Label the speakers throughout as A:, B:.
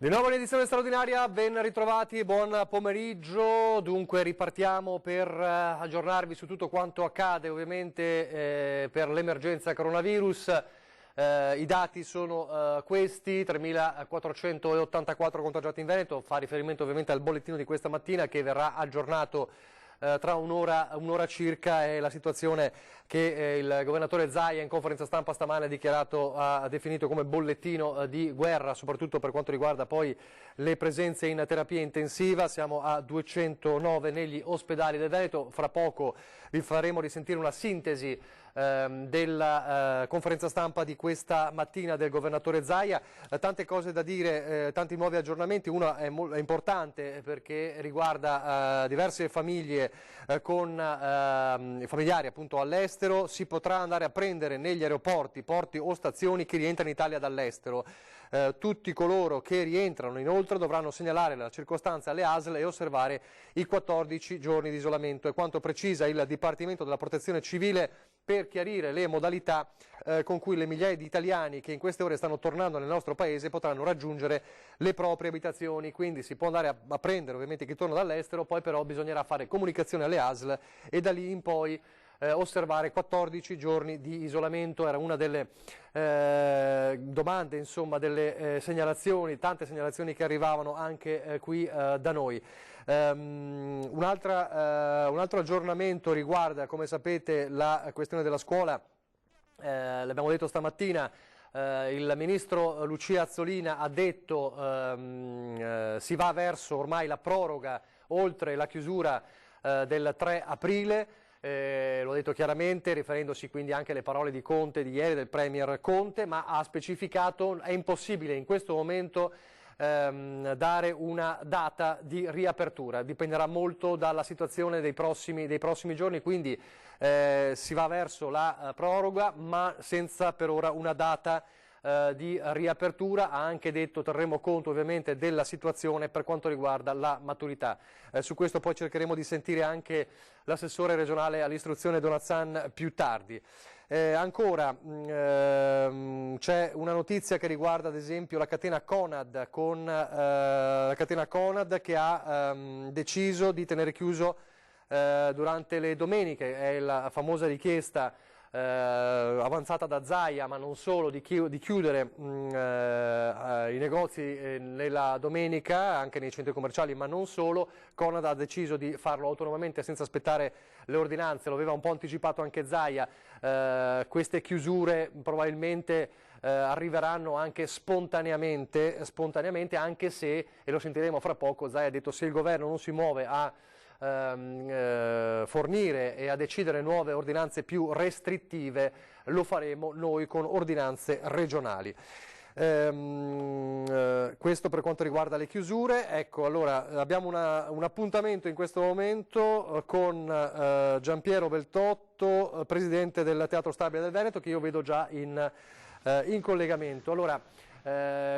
A: Di nuovo un'edizione straordinaria, ben ritrovati, buon pomeriggio. Dunque ripartiamo per aggiornarvi su tutto quanto accade ovviamente per l'emergenza coronavirus. I dati sono questi: 3.484 contagiati in Veneto, fa riferimento ovviamente al bollettino di questa mattina che verrà aggiornato tra un'ora circa. È la situazione che il governatore Zaia in conferenza stampa stamane ha definito come bollettino di guerra, soprattutto per quanto riguarda poi le presenze in terapia intensiva. Siamo a 209 negli ospedali del Veneto. Fra poco vi faremo risentire una sintesi della conferenza stampa di questa mattina del governatore Zaia. Tante cose da dire, tanti nuovi aggiornamenti. Uno è importante perché riguarda diverse famiglie con familiari appunto all'estero. Si potrà andare a prendere negli aeroporti, porti o stazioni chi rientra in Italia dall'estero. Tutti coloro che rientrano inoltre dovranno segnalare la circostanza alle ASL e osservare i 14 giorni di isolamento. È quanto precisa il Dipartimento della Protezione Civile per chiarire le modalità con cui le migliaia di italiani che in queste ore stanno tornando nel nostro paese potranno raggiungere le proprie abitazioni. Quindi si può andare a prendere ovviamente chi torna dall'estero, poi però bisognerà fare comunicazione alle ASL e da lì in poi osservare 14 giorni di isolamento. Era una delle domande, insomma, delle segnalazioni, tante segnalazioni che arrivavano anche qui da noi. Un altro aggiornamento riguarda, come sapete, la questione della scuola. L'abbiamo detto stamattina, il ministro Lucia Azzolina ha detto si va verso ormai la proroga oltre la chiusura del 3 aprile. Lo ha detto chiaramente, riferendosi quindi anche alle parole di Conte di ieri, del Premier Conte, ma ha specificato è impossibile in questo momento dare una data di riapertura. Dipenderà molto dalla situazione dei prossimi giorni, quindi si va verso la proroga ma senza per ora una data di riapertura. Ha anche detto terremo conto ovviamente della situazione per quanto riguarda la maturità. Su questo poi cercheremo di sentire anche l'assessore regionale all'istruzione Donazzan più tardi. Ancora c'è una notizia che riguarda ad esempio la catena Conad, che ha deciso di tenere chiuso durante le domeniche. È la famosa richiesta avanzata da Zaia, ma non solo, di chiudere i negozi nella domenica, anche nei centri commerciali, ma non solo. Conad ha deciso di farlo autonomamente senza aspettare le ordinanze. Lo aveva un po' anticipato anche Zaia. Queste chiusure probabilmente arriveranno anche spontaneamente, anche se, e lo sentiremo fra poco, Zaia ha detto se il governo non si muove a fornire e a decidere nuove ordinanze più restrittive, lo faremo noi con ordinanze regionali. Questo per quanto riguarda le chiusure. Ecco, allora abbiamo un appuntamento in questo momento con Giampiero Beltotto, presidente del Teatro Stabile del Veneto, che io vedo già in collegamento. Allora,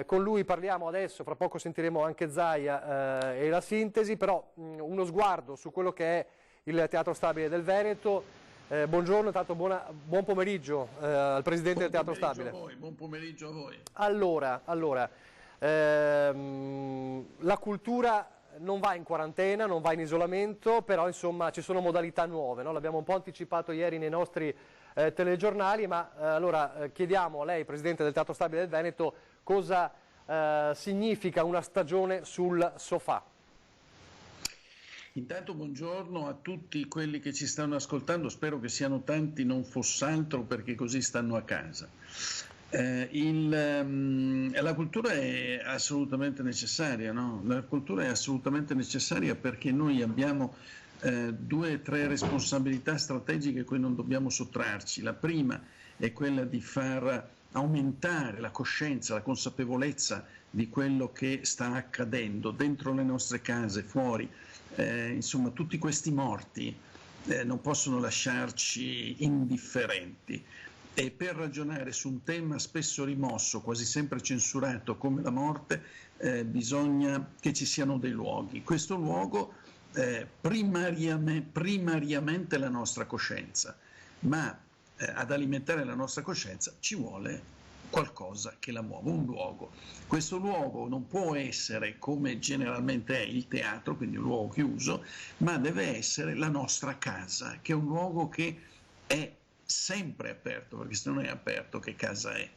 A: con lui parliamo adesso, fra poco sentiremo anche Zaia e la sintesi, però uno sguardo su quello che è il Teatro Stabile del Veneto. Buongiorno, intanto buon pomeriggio al Presidente del Teatro Stabile.
B: Buon pomeriggio a voi.
A: Allora, la cultura non va in quarantena, non va in isolamento, però insomma ci sono modalità nuove, no? L'abbiamo un po' anticipato ieri nei nostri telegiornali, ma allora chiediamo a lei, Presidente del Teatro Stabile del Veneto, cosa significa una stagione sul sofà.
B: Intanto buongiorno a tutti quelli che ci stanno ascoltando, spero che siano tanti, non foss'altro, perché così stanno a casa. La cultura è assolutamente necessaria, no? La cultura è assolutamente necessaria perché noi abbiamo 2 o 3 responsabilità strategiche a cui non dobbiamo sottrarci. La prima è quella di far aumentare la coscienza, la consapevolezza di quello che sta accadendo dentro le nostre case, fuori. Insomma, tutti questi morti non possono lasciarci indifferenti. E per ragionare su un tema spesso rimosso, quasi sempre censurato come la morte, bisogna che ci siano dei luoghi. Questo luogo primariamente la nostra coscienza, ma ad alimentare la nostra coscienza ci vuole qualcosa che la muove, un luogo. Questo luogo non può essere come generalmente è il teatro, quindi un luogo chiuso, ma deve essere la nostra casa, che è un luogo che è sempre aperto, perché se non è aperto che casa è?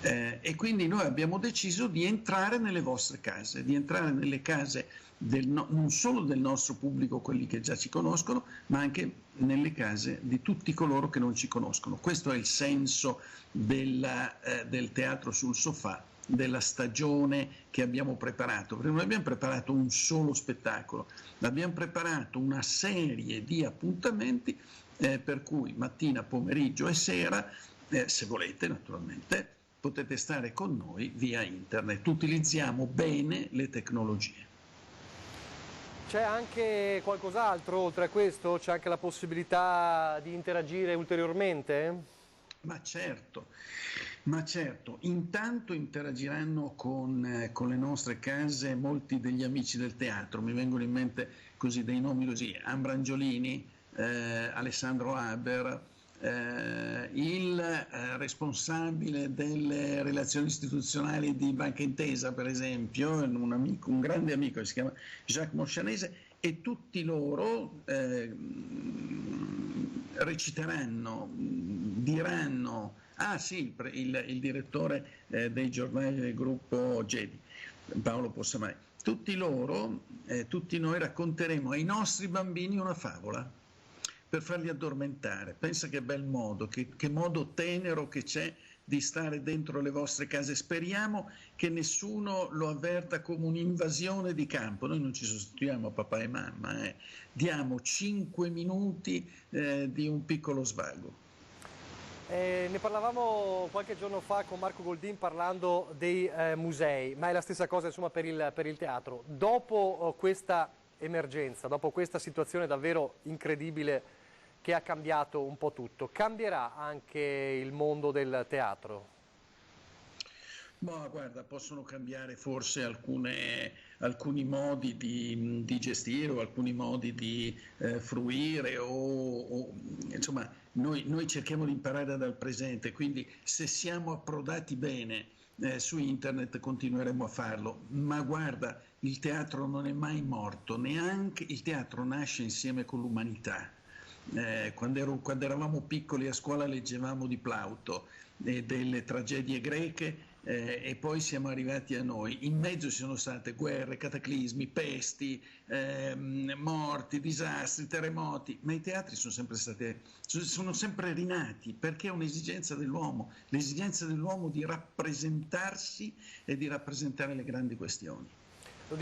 B: E quindi noi abbiamo deciso di entrare nelle vostre case, di entrare nelle case non solo del nostro pubblico, quelli che già ci conoscono, ma anche nelle case di tutti coloro che non ci conoscono. Questo è il senso del teatro sul sofà, della stagione che abbiamo preparato, perché non abbiamo preparato un solo spettacolo, abbiamo preparato una serie di appuntamenti per cui mattina, pomeriggio e sera, se volete naturalmente, potete stare con noi via internet. Utilizziamo bene le tecnologie.
A: C'è anche qualcos'altro oltre a questo? C'è anche la possibilità di interagire ulteriormente?
B: Ma certo, intanto interagiranno con le nostre case molti degli amici del teatro, mi vengono in mente così dei nomi così, Ambrangiolini, Alessandro Haber, il responsabile delle relazioni istituzionali di Banca Intesa, per esempio, un grande amico che si chiama Jacques Moscianese, e tutti loro reciteranno, diranno, sì, il direttore dei giornali del gruppo Gedi, Paolo Possamai, tutti noi racconteremo ai nostri bambini una favola per farli addormentare. Pensa che bel modo, che modo tenero che c'è di stare dentro le vostre case. Speriamo che nessuno lo avverta come un'invasione di campo. Noi non ci sostituiamo a papà e mamma, diamo 5 minuti di un piccolo svago.
A: Ne parlavamo qualche giorno fa con Marco Goldin parlando dei musei, ma è la stessa cosa insomma per il teatro. Dopo questa emergenza, dopo questa situazione davvero incredibile che ha cambiato un po' tutto, cambierà anche il mondo del teatro?
B: Ma guarda, possono cambiare forse alcuni modi di gestire o alcuni modi di fruire insomma noi cerchiamo di imparare dal presente, quindi se siamo approdati bene su internet continueremo a farlo, ma guarda, il teatro non è mai morto, neanche il teatro nasce insieme con l'umanità. Quando eravamo piccoli a scuola leggevamo di Plauto e delle tragedie greche e poi siamo arrivati a noi. In mezzo ci sono state guerre, cataclismi, pesti, morti, disastri, terremoti, ma i teatri sono sempre rinati perché è un'esigenza dell'uomo, l'esigenza dell'uomo di rappresentarsi e di rappresentare le grandi questioni.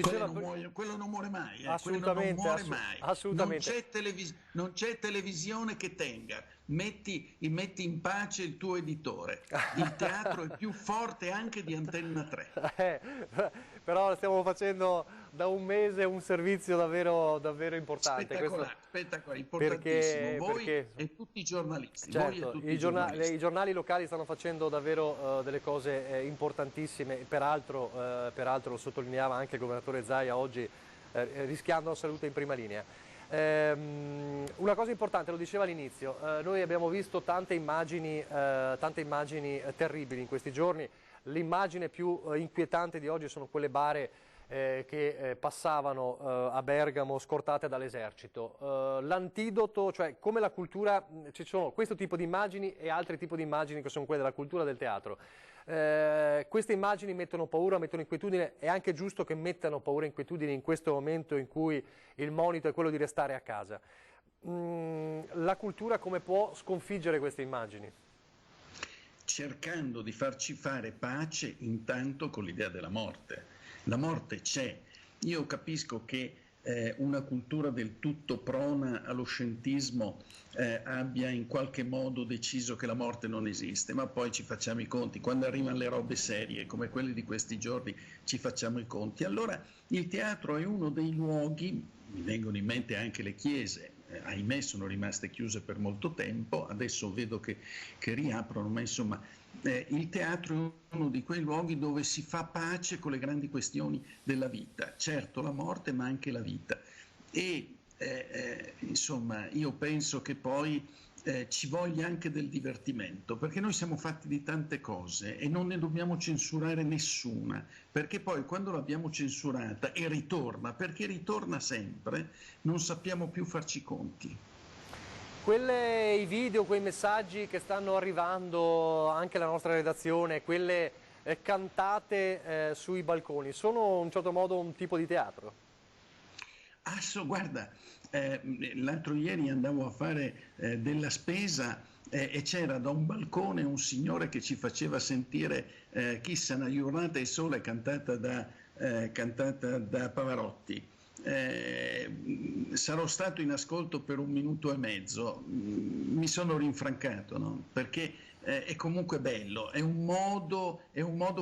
B: Quello non muore mai,
A: assolutamente,
B: quello non muore mai.
A: Assolutamente.
B: Non c'è televisione che tenga. Metti in pace il tuo editore. Il teatro è più forte anche di Antenna 3.
A: Però stiamo facendo da un mese un servizio davvero importante.
B: Spettacolare, importantissimo. Voi e tutti i giornalisti.
A: Certo, i giornali locali stanno facendo davvero delle cose importantissime, peraltro lo sottolineava anche il governatore Zaia oggi, rischiando la salute in prima linea. Una cosa importante, lo diceva all'inizio, noi abbiamo visto tante immagini terribili in questi giorni. L'immagine più inquietante di oggi sono quelle bare che passavano a Bergamo scortate dall'esercito. L'antidoto, cioè come la cultura, ci sono questo tipo di immagini e altri tipi di immagini che sono quelle della cultura del teatro. Queste immagini mettono paura, mettono inquietudine, è anche giusto che mettano paura e inquietudine in questo momento in cui il monito è quello di restare a casa. La cultura come può sconfiggere queste immagini?
B: Cercando di farci fare pace intanto con l'idea della morte. La morte c'è. Io capisco che una cultura del tutto prona allo scientismo abbia in qualche modo deciso che la morte non esiste, ma poi ci facciamo i conti. Quando arrivano le robe serie come quelle di questi giorni ci facciamo i conti. Allora il teatro è uno dei luoghi, mi vengono in mente anche le chiese, ahimè sono rimaste chiuse per molto tempo, adesso vedo che riaprono, ma insomma il teatro è uno di quei luoghi dove si fa pace con le grandi questioni della vita, certo la morte ma anche la vita, e insomma io penso che poi ci voglia anche del divertimento, perché noi siamo fatti di tante cose e non ne dobbiamo censurare nessuna, perché poi quando l'abbiamo censurata e ritorna, perché ritorna sempre, non sappiamo più farci conti.
A: I video, quei messaggi che stanno arrivando anche alla nostra redazione, quelle cantate sui balconi, sono in un certo modo un tipo di teatro?
B: Guarda, l'altro ieri andavo a fare della spesa e c'era da un balcone un signore che ci faceva sentire Chissà una giornata e sole cantata da Pavarotti. Sarò stato in ascolto per 1 minuto e mezzo, mi sono rinfrancato, no? Perché è comunque bello, è un modo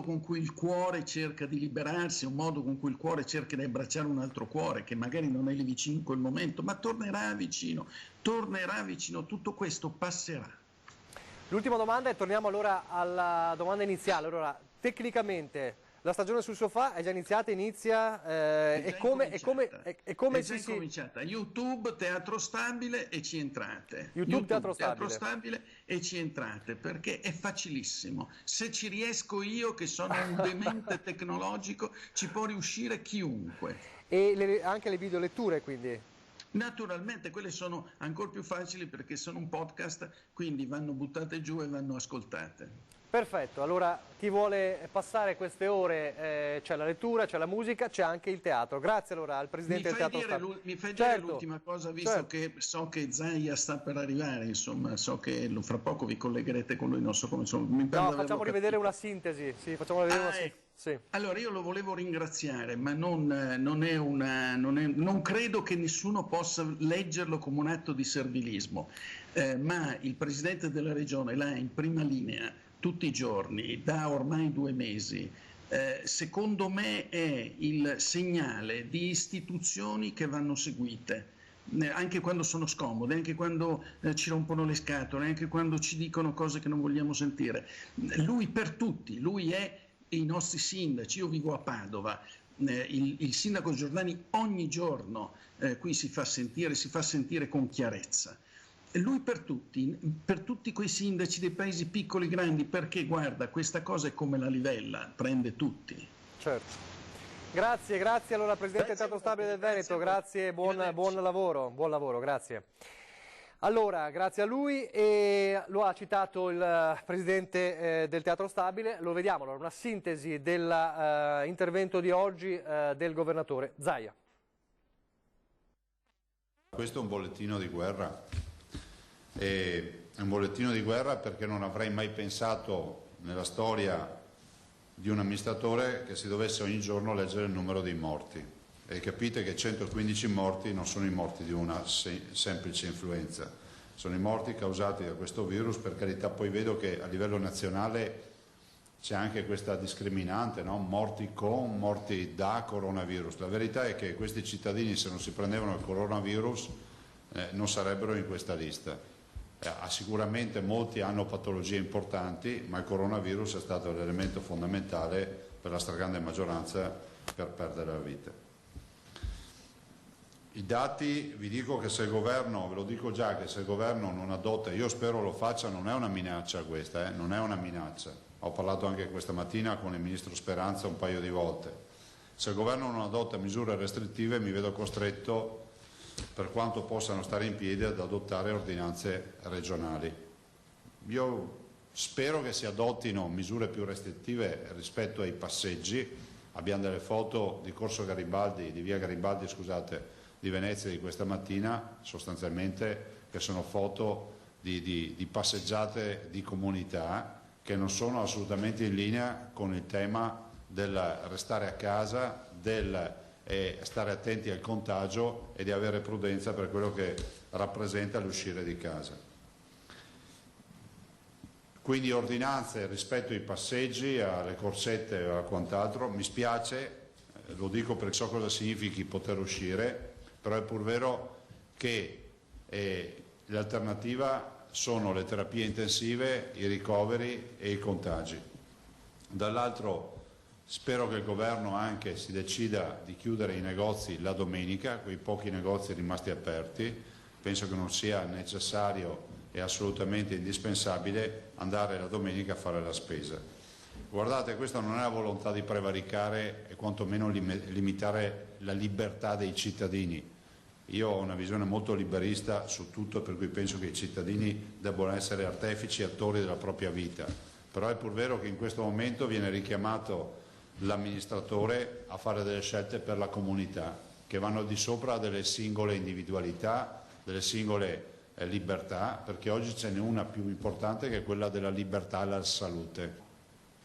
B: con cui il cuore cerca di liberarsi, è un modo con cui il cuore cerca di abbracciare un altro cuore che magari non è lì vicino in quel momento, ma tornerà vicino, tutto questo passerà.
A: L'ultima domanda e torniamo allora alla domanda iniziale. Allora, tecnicamente la stagione sul sofà è già iniziata,
B: È già incominciata. YouTube Teatro Stabile e ci entrate.
A: YouTube Teatro
B: Stabile e ci entrate, perché è facilissimo. Se ci riesco io, che sono un demente tecnologico, ci può riuscire chiunque.
A: E anche le videoletture, quindi?
B: Naturalmente quelle sono ancora più facili perché sono un podcast, quindi vanno buttate giù e vanno ascoltate.
A: Perfetto, allora chi vuole passare queste ore c'è la lettura, c'è la musica, c'è anche il teatro. Grazie allora al Presidente del Teatro Stabile.
B: Mi fai dire l'ultima cosa, visto che so che Zaia sta per arrivare, insomma, so che fra poco vi collegherete con lui, non so come sono.
A: No, facciamo rivedere una sintesi, sì, facciamo vedere una sintesi. Sì.
B: Allora io lo volevo ringraziare, ma non credo che nessuno possa leggerlo come un atto di servilismo, ma il Presidente della Regione là in prima linea tutti i giorni, da ormai 2 mesi, secondo me è il segnale di istituzioni che vanno seguite, anche quando sono scomode, anche quando ci rompono le scatole, anche quando ci dicono cose che non vogliamo sentire. Lui per tutti, lui è i nostri sindaci. Io vivo a Padova, il sindaco Giordani ogni giorno qui si fa sentire con chiarezza. Lui per tutti quei sindaci dei paesi piccoli e grandi, perché guarda, questa cosa è come la livella, prende tutti.
A: Certo. Grazie allora Presidente del Teatro Stabile del Veneto, grazie, buon lavoro, grazie. Allora, grazie a lui, e lo ha citato il Presidente del Teatro Stabile, lo vediamo, allora, una sintesi dell'intervento di oggi del Governatore Zaia.
C: Questo è un bollettino di guerra. È un bollettino di guerra perché non avrei mai pensato nella storia di un amministratore che si dovesse ogni giorno leggere il numero dei morti, e capite che 115 morti non sono i morti di una semplice influenza, sono i morti causati da questo virus. Per carità, poi vedo che a livello nazionale c'è anche questa discriminante, no? Morti con, morti da coronavirus. La verità è che questi cittadini, se non si prendevano il coronavirus, non sarebbero in questa lista. Sicuramente molti hanno patologie importanti, ma il coronavirus è stato l'elemento fondamentale per la stragrande maggioranza per perdere la vita. I dati, vi dico che se il governo, ve lo dico già, che se il governo non adotta, io spero lo faccia, non è una minaccia questa, non è una minaccia. Ho parlato anche questa mattina con il Ministro Speranza un paio di volte. Se il governo non adotta misure restrittive, mi vedo costretto, per quanto possano stare in piedi, ad adottare ordinanze regionali. Io spero che si adottino misure più restrittive rispetto ai passeggi. Abbiamo delle foto di Corso Garibaldi, di via Garibaldi, scusate, di Venezia di questa mattina, sostanzialmente, che sono foto di passeggiate di comunità che non sono assolutamente in linea con il tema del restare a casa, del stare attenti al contagio e di avere prudenza per quello che rappresenta l'uscire di casa. Quindi ordinanze rispetto ai passeggi, alle corsette e a quant'altro. Mi spiace, lo dico perché so cosa significhi poter uscire, però è pur vero che l'alternativa sono le terapie intensive, i ricoveri e i contagi. Dall'altro spero che il governo anche si decida di chiudere i negozi la domenica, quei pochi negozi rimasti aperti. Penso che non sia necessario è assolutamente indispensabile andare la domenica a fare la spesa. Guardate, questa non è la volontà di prevaricare e quantomeno limitare la libertà dei cittadini. Io ho una visione molto liberista su tutto, per cui penso che i cittadini debbano essere artefici e attori della propria vita, però è pur vero che in questo momento viene richiamato l'amministratore a fare delle scelte per la comunità che vanno di sopra delle singole individualità, delle singole libertà, perché oggi ce n'è una più importante che è quella della libertà alla salute.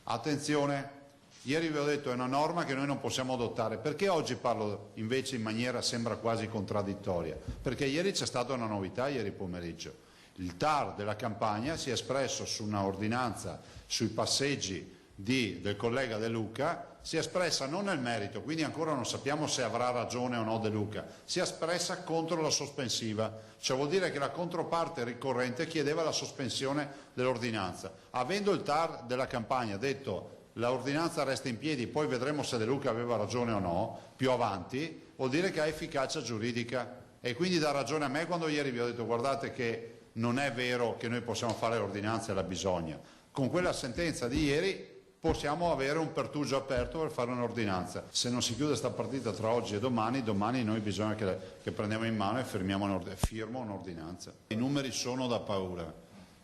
C: Attenzione! Ieri vi ho detto è una norma che noi non possiamo adottare. Perché oggi parlo invece in maniera sembra quasi contraddittoria? Perché ieri c'è stata una novità, ieri pomeriggio. Il TAR della Campania si è espresso su una ordinanza sui passeggi del collega De Luca, si è espressa non nel merito, quindi ancora non sappiamo se avrà ragione o no De Luca, si è espressa contro la sospensiva, cioè vuol dire che la controparte ricorrente chiedeva la sospensione dell'ordinanza. Avendo il TAR della Campania detto l'ordinanza resta in piedi, poi vedremo se De Luca aveva ragione o no, più avanti, vuol dire che ha efficacia giuridica e quindi dà ragione a me quando ieri vi ho detto guardate che non è vero che noi possiamo fare l'ordinanza e la bisogna. Con quella sentenza di ieri possiamo avere un pertugio aperto per fare un'ordinanza. Se non si chiude questa partita tra oggi e domani noi bisogna che prendiamo in mano e firmo un'ordinanza. I numeri sono da paura.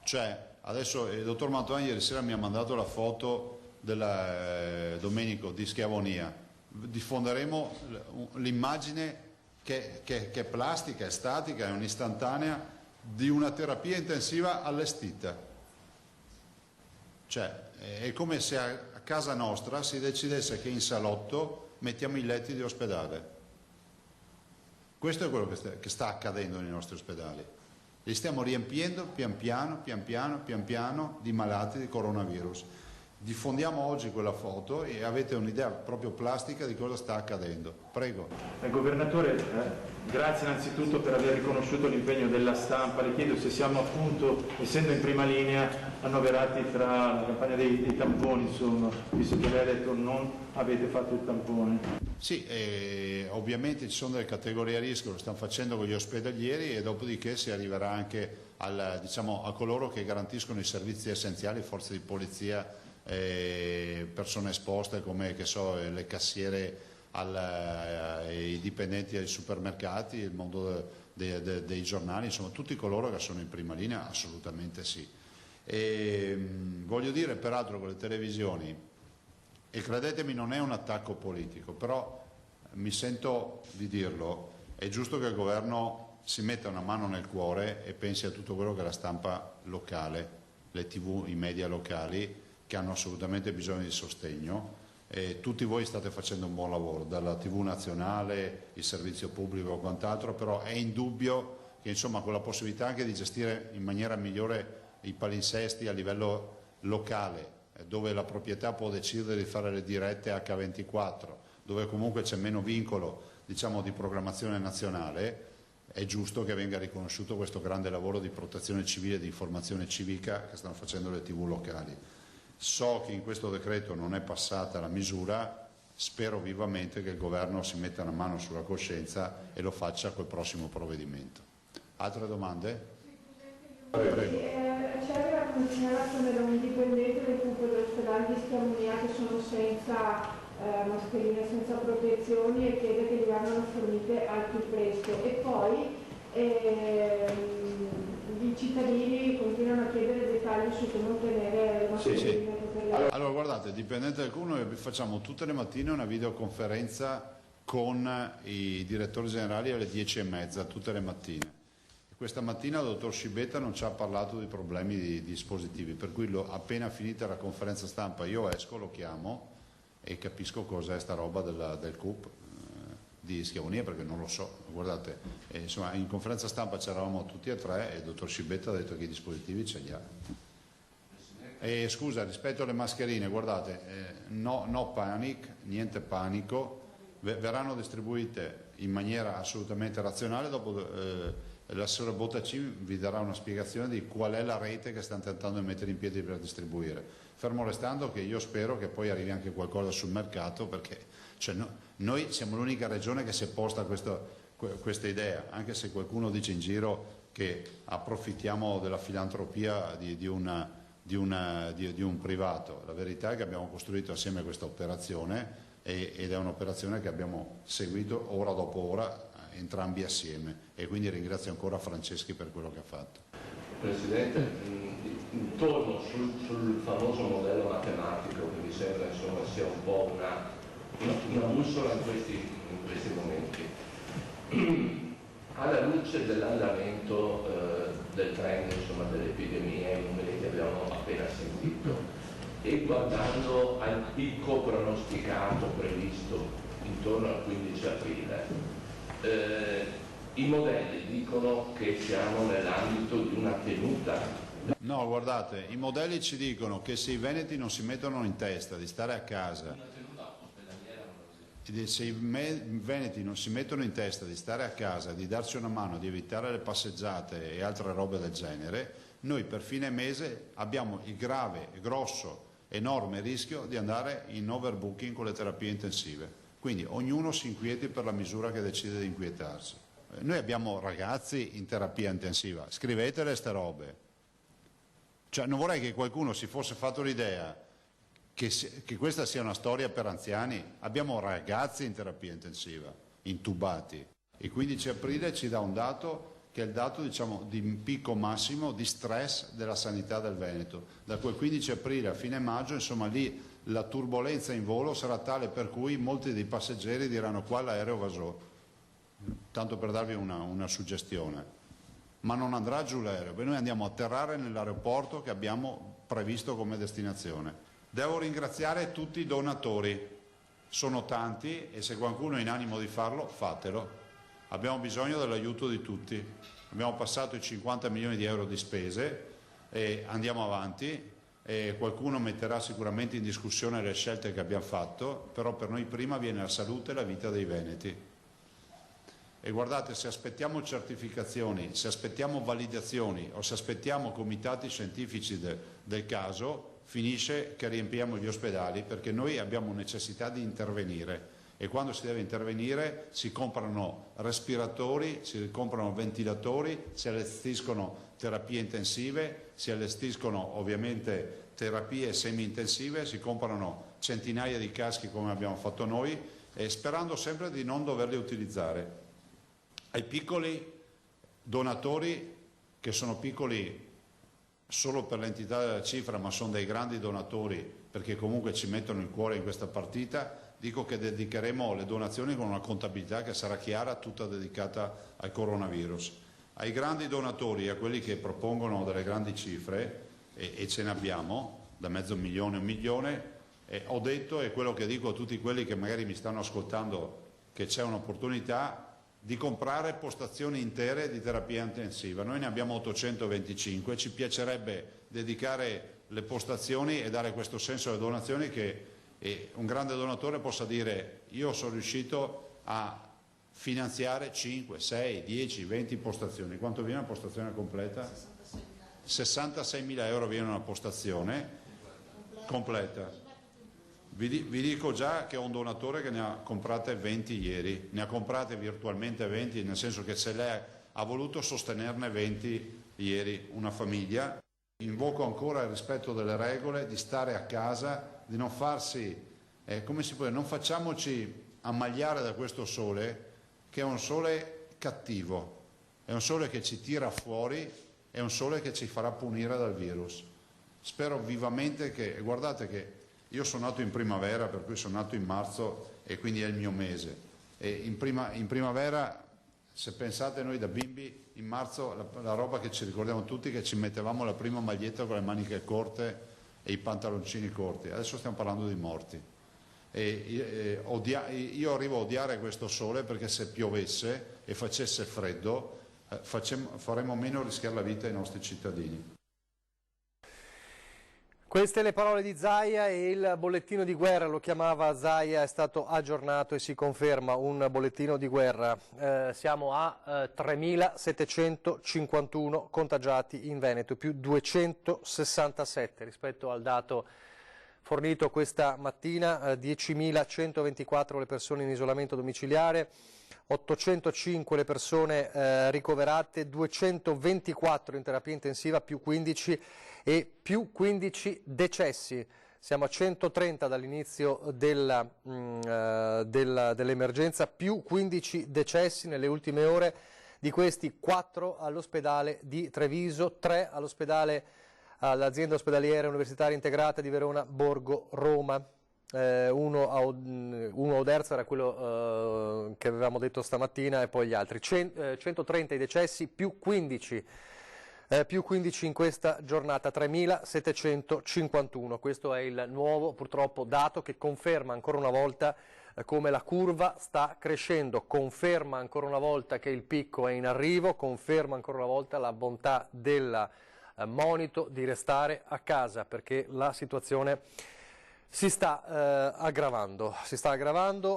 C: Cioè, adesso il dottor Mantovani ieri sera mi ha mandato la foto Domenico di Schiavonia. Diffonderemo l'immagine che è plastica, è statica, è un'istantanea di una terapia intensiva allestita. Cioè, è come se a casa nostra si decidesse che in salotto mettiamo i letti di ospedale. Questo è quello che sta accadendo nei nostri ospedali. Li stiamo riempiendo pian piano di malati di coronavirus. Diffondiamo oggi quella foto e avete un'idea proprio plastica di cosa sta accadendo. Prego.
D: Governatore, grazie innanzitutto per aver riconosciuto l'impegno della stampa. Le chiedo se siamo appunto, essendo in prima linea, annoverati tra la campagna dei tamponi, insomma, visto che lei ha detto non avete fatto il tampone.
C: Sì, ovviamente ci sono delle categorie a rischio, lo stanno facendo con gli ospedalieri e dopodiché si arriverà anche a coloro che garantiscono i servizi essenziali, forze di polizia, persone esposte come le cassiere, i dipendenti dei supermercati, il mondo dei giornali, insomma tutti coloro che sono in prima linea, assolutamente sì. Voglio dire peraltro con le televisioni, e credetemi non è un attacco politico, però mi sento di dirlo, è giusto che il governo si metta una mano nel cuore e pensi a tutto quello che è la stampa locale, le TV, i media locali, che hanno assolutamente bisogno di sostegno. Tutti voi state facendo un buon lavoro, dalla TV nazionale, il servizio pubblico o quant'altro, però è indubbio che insomma con la possibilità anche di gestire in maniera migliore i palinsesti a livello locale, dove la proprietà può decidere di fare le dirette H24, dove comunque c'è meno vincolo di programmazione nazionale, è giusto che venga riconosciuto questo grande lavoro di protezione civile e di informazione civica che stanno facendo le TV locali. So che in questo decreto non è passata la misura, spero vivamente che il governo si metta una mano sulla coscienza e lo faccia col prossimo provvedimento. Altre domande? Prego.
E: C'era una segnalazione da un dipendente del gruppo dell'ospedale di Schiavonia che sono senza mascherine, senza protezioni e chiede che gli vengano fornite al più presto. E poi i cittadini continuano a chiedere dettagli su come ottenere le mascherine.
C: Sì. Allora guardate, dipendente del CUN, noi facciamo tutte le mattine una videoconferenza con i direttori generali alle 10:30, tutte le mattine. Questa mattina il dottor Scibetta non ci ha parlato di problemi di dispositivi, per cui appena finita la conferenza stampa io esco, lo chiamo e capisco cos'è sta roba del CUP di Schiavonia, perché non lo so. Guardate, insomma, in conferenza stampa c'eravamo tutti e tre e il dottor Scibetta ha detto che i dispositivi ce li ha. Scusa, rispetto alle mascherine, guardate, no panic, niente panico, verranno distribuite in maniera assolutamente razionale. Dopo l'assessore Bottacin vi darà una spiegazione di qual è la rete che stanno tentando di mettere in piedi per distribuire, fermo restando che io spero che poi arrivi anche qualcosa sul mercato, perché noi siamo l'unica regione che si è posta questa idea, anche se qualcuno dice in giro che approfittiamo della filantropia di un privato. La verità è che abbiamo costruito assieme questa operazione ed è un'operazione che abbiamo seguito ora dopo ora entrambi assieme, e quindi ringrazio ancora Franceschi per quello che ha fatto.
F: Presidente, torno sul famoso modello matematico che mi sembra insomma sia un po' una bussola in questi momenti. Alla luce dell'andamento del trend dell'epidemia, i numeri che abbiamo appena sentito, e guardando al picco pronosticato previsto intorno al 15 aprile, i modelli dicono che siamo nell'ambito di una tenuta.
C: No, guardate, i modelli ci dicono che se i veneti non si mettono in testa di stare a casa, se i veneti non si mettono in testa di stare a casa, di darci una mano, di evitare le passeggiate e altre robe del genere, noi per fine mese abbiamo il grave, grosso, enorme rischio di andare in overbooking con le terapie intensive. Quindi ognuno si inquieti per la misura che decide di inquietarsi. Noi abbiamo ragazzi in terapia intensiva, scrivetele ste robe. Cioè, non vorrei che qualcuno si fosse fatto l'idea che questa sia una storia per anziani. Abbiamo ragazzi in terapia intensiva, intubati. Il 15 aprile ci dà un dato che è il dato, diciamo, di picco massimo di stress della sanità del Veneto. Da quel 15 aprile a fine maggio, insomma, lì la turbolenza in volo sarà tale per cui molti dei passeggeri diranno: qua l'aereo va giù. Tanto per darvi una suggestione. Ma non andrà giù l'aereo, noi andiamo a atterrare nell'aeroporto che abbiamo previsto come destinazione. Devo ringraziare tutti i donatori, sono tanti, e se qualcuno è in animo di farlo, fatelo. Abbiamo bisogno dell'aiuto di tutti. Abbiamo passato i 50 milioni di euro di spese e andiamo avanti, e qualcuno metterà sicuramente in discussione le scelte che abbiamo fatto, però per noi prima viene la salute e la vita dei veneti. E guardate, se aspettiamo certificazioni, se aspettiamo validazioni o se aspettiamo comitati scientifici del caso, finisce che riempiamo gli ospedali, perché noi abbiamo necessità di intervenire, e quando si deve intervenire si comprano respiratori, si comprano ventilatori, si allestiscono terapie intensive, si allestiscono ovviamente terapie semi-intensive, si comprano centinaia di caschi come abbiamo fatto noi, e sperando sempre di non doverli utilizzare. Ai piccoli donatori, che sono piccoli solo per l'entità della cifra, ma sono dei grandi donatori perché comunque ci mettono il cuore in questa partita, dico che dedicheremo le donazioni con una contabilità che sarà chiara, tutta dedicata al coronavirus. Ai grandi donatori, a quelli che propongono delle grandi cifre, e ce ne abbiamo, da $500,000 a $1 milione, ho detto, e quello che dico a tutti quelli che magari mi stanno ascoltando, che c'è un'opportunità di comprare postazioni intere di terapia intensiva. Noi ne abbiamo 825, ci piacerebbe dedicare le postazioni e dare questo senso alle donazioni, che un grande donatore possa dire: io sono riuscito a finanziare 5, 6, 10, 20 postazioni. Quanto viene una postazione completa? 66.000 euro viene una postazione completa. Vi dico già che ho un donatore che ne ha comprate 20 ieri, ne ha comprate virtualmente 20, nel senso che se lei ha voluto sostenerne 20 ieri, una famiglia. Invoco ancora il rispetto delle regole, di stare a casa, di non farsi, come si può dire, non facciamoci ammagliare da questo sole, che è un sole cattivo, è un sole che ci tira fuori, è un sole che ci farà punire dal virus. Spero vivamente che, guardate che io sono nato in primavera, per cui sono nato in marzo e quindi è il mio mese. E in primavera, se pensate, noi da bimbi in marzo la roba che ci ricordiamo tutti, che ci mettevamo la prima maglietta con le maniche corte e i pantaloncini corti. Adesso stiamo parlando di morti. Io arrivo a odiare questo sole, perché se piovesse e facesse freddo faremmo meno rischiare la vita ai nostri cittadini.
A: Queste le parole di Zaia, e il bollettino di guerra, lo chiamava Zaia, è stato aggiornato e si conferma un bollettino di guerra. Siamo a 3.751 contagiati in Veneto, più 267 rispetto al dato fornito questa mattina, 10.124 le persone in isolamento domiciliare, 805 le persone ricoverate, 224 in terapia intensiva, più 15 e più 15 decessi. Siamo a 130 dall'inizio dell'emergenza, più 15 decessi nelle ultime ore, di questi 4 all'ospedale di Treviso, 3 all'azienda ospedaliera universitaria integrata di Verona Borgo Roma. Uno a Oderzo era quello che avevamo detto stamattina, e poi gli altri. 130 i decessi, più 15 in questa giornata, 3.751. Questo è il nuovo, purtroppo, dato che conferma ancora una volta come la curva sta crescendo, conferma ancora una volta che il picco è in arrivo, conferma ancora una volta la bontà del monito di restare a casa, perché la situazione si sta aggravando.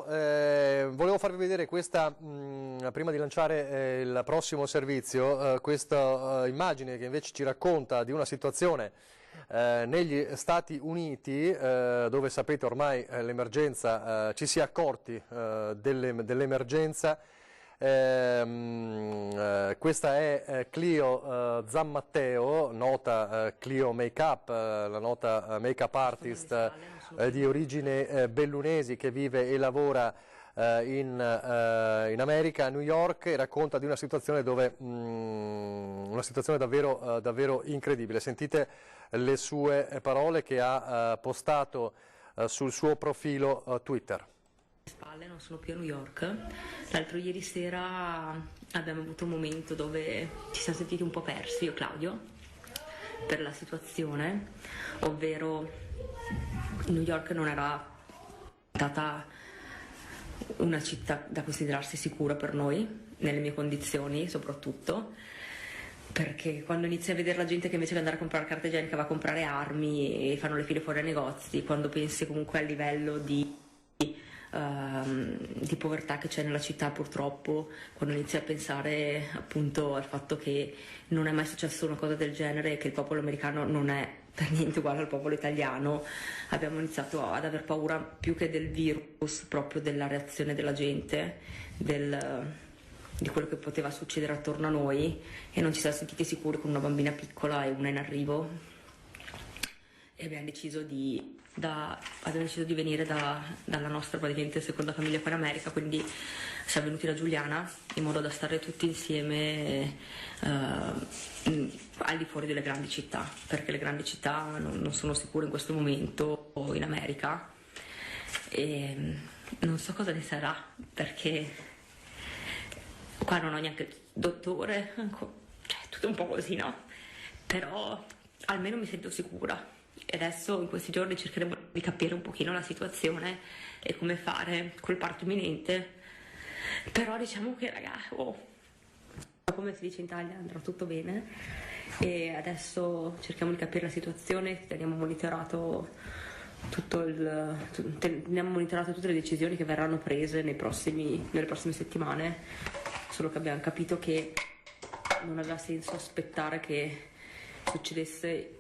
A: Volevo farvi vedere questa, prima di lanciare il prossimo servizio, questa immagine che invece ci racconta di una situazione negli Stati Uniti, dove sapete ormai l'emergenza, ci si è accorti dell'emergenza. Questa è Clio Zammatteo, nota Clio Makeup, la nota make-up artist di origine bellunesi, che vive e lavora in America, a New York, e racconta di una situazione davvero incredibile. Sentite le sue parole che ha postato sul suo profilo Twitter.
G: Spalle, non sono più a New York. L'altro ieri sera abbiamo avuto un momento dove ci siamo sentiti un po' persi, io e Claudio, per la situazione, ovvero New York non era stata una città da considerarsi sicura per noi, nelle mie condizioni soprattutto, perché quando inizi a vedere la gente che invece di andare a comprare carta igienica va a comprare armi e fanno le file fuori ai negozi, quando pensi comunque al livello di povertà che c'è nella città, purtroppo, quando inizi a pensare appunto al fatto che non è mai successo una cosa del genere e che il popolo americano non è per niente uguale al popolo italiano, abbiamo iniziato ad aver paura più che del virus, proprio della reazione della gente, di quello che poteva succedere attorno a noi, e non ci siamo sentiti sicuri con una bambina piccola e una in arrivo, e abbiamo deciso di venire dalla nostra praticamente seconda famiglia qua in America, quindi siamo venuti da Giuliana in modo da stare tutti insieme al di fuori delle grandi città, perché le grandi città non sono sicure in questo momento in America, e non so cosa ne sarà, perché qua non ho neanche il dottore, cioè tutto un po' così, no? Però almeno mi sento sicura. E adesso in questi giorni cercheremo di capire un pochino la situazione e come fare col parto imminente. Però diciamo che come si dice in Italia, andrà tutto bene, e adesso cerchiamo di capire la situazione, teniamo monitorato tutte le decisioni che verranno prese nelle prossime settimane, solo che abbiamo capito che non aveva senso aspettare che succedesse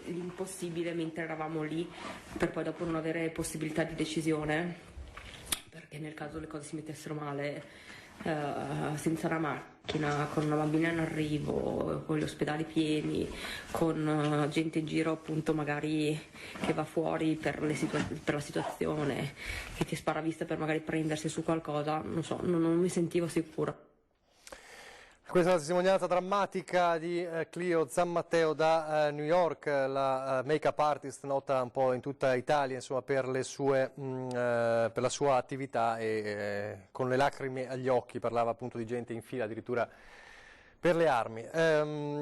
G: l'impossibile mentre eravamo lì, per poi dopo non avere possibilità di decisione, perché nel caso le cose si mettessero male, senza una macchina, con una bambina in arrivo, con gli ospedali pieni, con gente in giro appunto magari che va fuori per la situazione, che ti spara a vista per magari prendersi su qualcosa, non so, non mi sentivo sicura.
A: Questa è la testimonianza drammatica di Clio Zammatteo da New York, la make-up artist nota un po' in tutta Italia, insomma, per la sua attività, e con le lacrime agli occhi parlava appunto di gente in fila addirittura per le armi.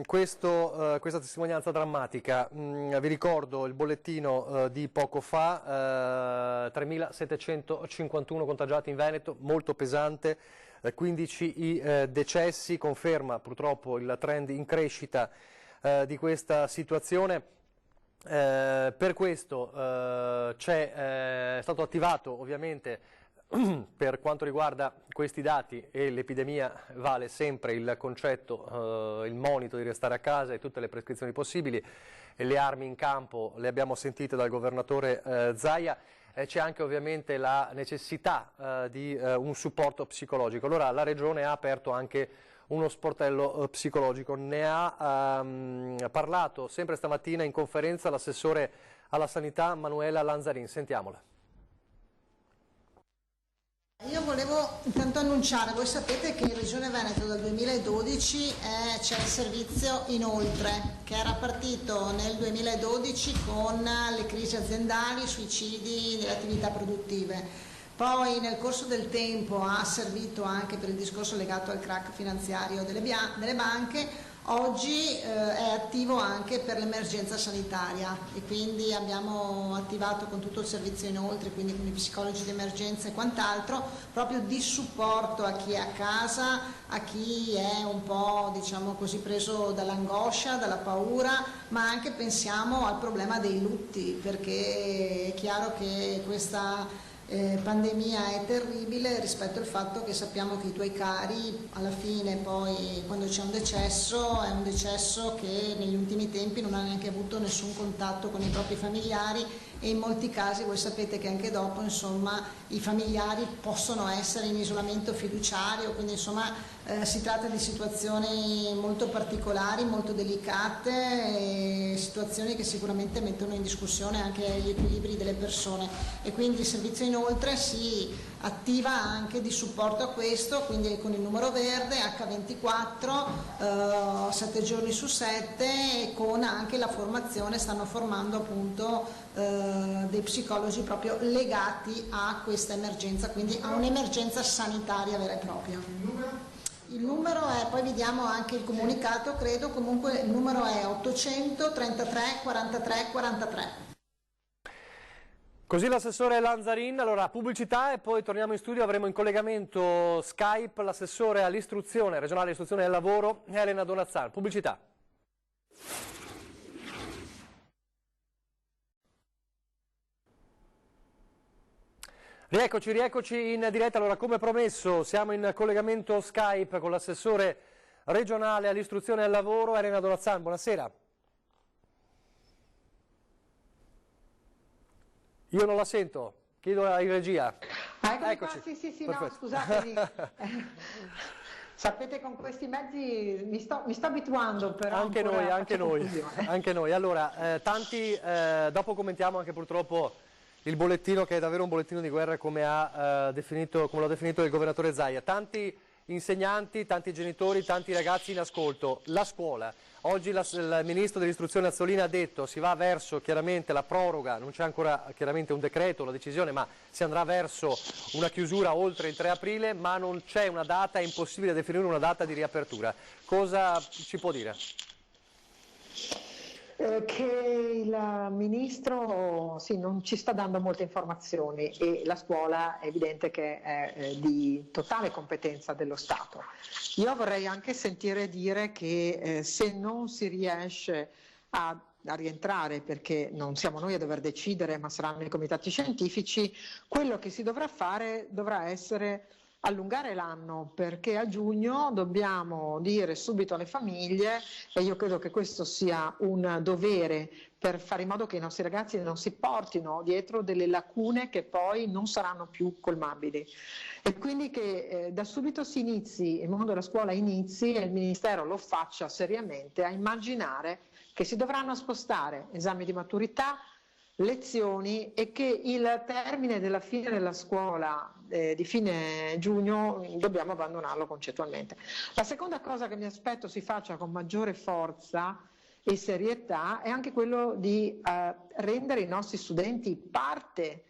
A: Questa testimonianza drammatica, vi ricordo il bollettino di poco fa, 3.751 contagiati in Veneto, molto pesante. 15 i decessi, conferma purtroppo il trend in crescita di questa situazione. Per questo è stato attivato, ovviamente, per quanto riguarda questi dati e l'epidemia, vale sempre il concetto, il monito di restare a casa e tutte le prescrizioni possibili, e le armi in campo le abbiamo sentite dal governatore Zaia. c'è anche ovviamente la necessità di un supporto psicologico. Allora la Regione ha aperto anche uno sportello psicologico. Ne ha parlato sempre stamattina in conferenza l'assessore alla sanità Manuela Lanzarin. Sentiamola.
H: Io volevo intanto annunciare, voi sapete che in Regione Veneto dal 2012 c'è il servizio Inoltre, che era partito nel 2012 con le crisi aziendali, suicidi delle attività produttive. Poi nel corso del tempo ha servito anche per il discorso legato al crack finanziario delle banche. Oggi è attivo anche per l'emergenza sanitaria e quindi abbiamo attivato con tutto il servizio Inoltre, quindi con i psicologi di emergenza e quant'altro, proprio di supporto a chi è a casa, a chi è un po', diciamo così, preso dall'angoscia, dalla paura, ma anche pensiamo al problema dei lutti, perché è chiaro che questa pandemia è terribile rispetto al fatto che sappiamo che i tuoi cari alla fine poi quando c'è un decesso è un decesso che negli ultimi tempi non ha neanche avuto nessun contatto con i propri familiari e in molti casi voi sapete che anche dopo insomma i familiari possono essere in isolamento fiduciario, quindi insomma si tratta di situazioni molto particolari, molto delicate, situazioni che sicuramente mettono in discussione anche gli equilibri delle persone e quindi il servizio Inoltre si attiva anche di supporto a questo, quindi con il numero verde H24 7 giorni su 7 e con anche la formazione, stanno formando appunto dei psicologi proprio legati a questa emergenza, quindi a un'emergenza sanitaria vera e propria. Il numero è, poi vi diamo anche il comunicato, credo, comunque il numero è 833 43 43.
A: Così l'assessore Lanzarin. Allora pubblicità e poi torniamo in studio, avremo in collegamento Skype l'assessore all'istruzione, regionale istruzione e lavoro, Elena Donazzaro. Pubblicità. Rieccoci in diretta. Allora, come promesso, siamo in collegamento Skype con l'assessore regionale all'istruzione e al lavoro, Elena Donazzaro. Buonasera. Io non la sento, chiedo in regia.
I: Eccoci. Sì, no, scusatemi. Sapete, con questi mezzi mi sto abituando, però
A: anche noi. Allora, tanti, dopo commentiamo anche purtroppo il bollettino, che è davvero un bollettino di guerra, come l'ha definito il governatore Zaia. Tanti insegnanti, tanti genitori, tanti ragazzi in ascolto. La scuola. Oggi il ministro dell'istruzione Azzolina ha detto si va verso chiaramente la proroga, non c'è ancora chiaramente un decreto, la decisione, ma si andrà verso una chiusura oltre il 3 aprile, ma non c'è una data, è impossibile definire una data di riapertura. Cosa ci può dire?
I: Che il ministro non ci sta dando molte informazioni e la scuola è evidente che è di totale competenza dello Stato. Io vorrei anche sentire dire che se non si riesce a rientrare, perché non siamo noi a dover decidere ma saranno i comitati scientifici, quello che si dovrà fare dovrà essere allungare l'anno, perché a giugno dobbiamo dire subito alle famiglie, e io credo che questo sia un dovere per fare in modo che i nostri ragazzi non si portino dietro delle lacune che poi non saranno più colmabili. E quindi che da subito si inizi, il mondo della scuola inizi e il Ministero lo faccia seriamente a immaginare che si dovranno spostare esami di maturità, lezioni e che il termine della fine della scuola di fine giugno dobbiamo abbandonarlo concettualmente. La seconda cosa che mi aspetto si faccia con maggiore forza e serietà è anche quello di rendere i nostri studenti parte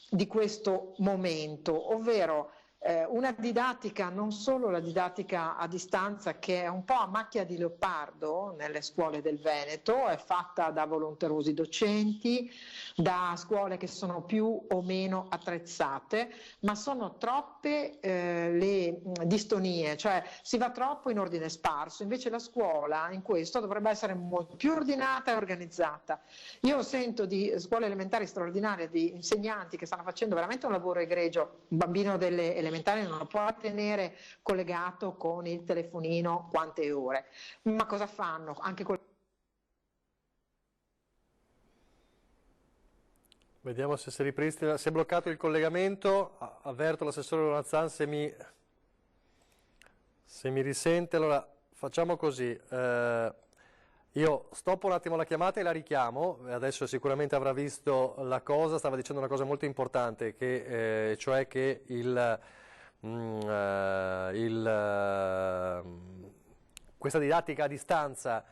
I: di questo momento, ovvero una didattica, non solo la didattica a distanza, che è un po' a macchia di leopardo nelle scuole del Veneto, è fatta da volonterosi docenti, da scuole che sono più o meno attrezzate, ma sono troppe le distonie, cioè si va troppo in ordine sparso, invece la scuola in questo dovrebbe essere molto più ordinata e organizzata. Io sento di scuole elementari straordinarie, di insegnanti che stanno facendo veramente un lavoro egregio. Un bambino delle elementari non lo può tenere collegato con il telefonino quante ore, ma cosa fanno? Anche
A: Vediamo se si ripristina. Si è bloccato il collegamento. Avverto l'assessore Donat-Zan se mi risente. Allora facciamo così. Io stoppo un attimo la chiamata e la richiamo. Adesso sicuramente avrà visto la cosa. Stava dicendo una cosa molto importante, cioè che questa didattica a distanza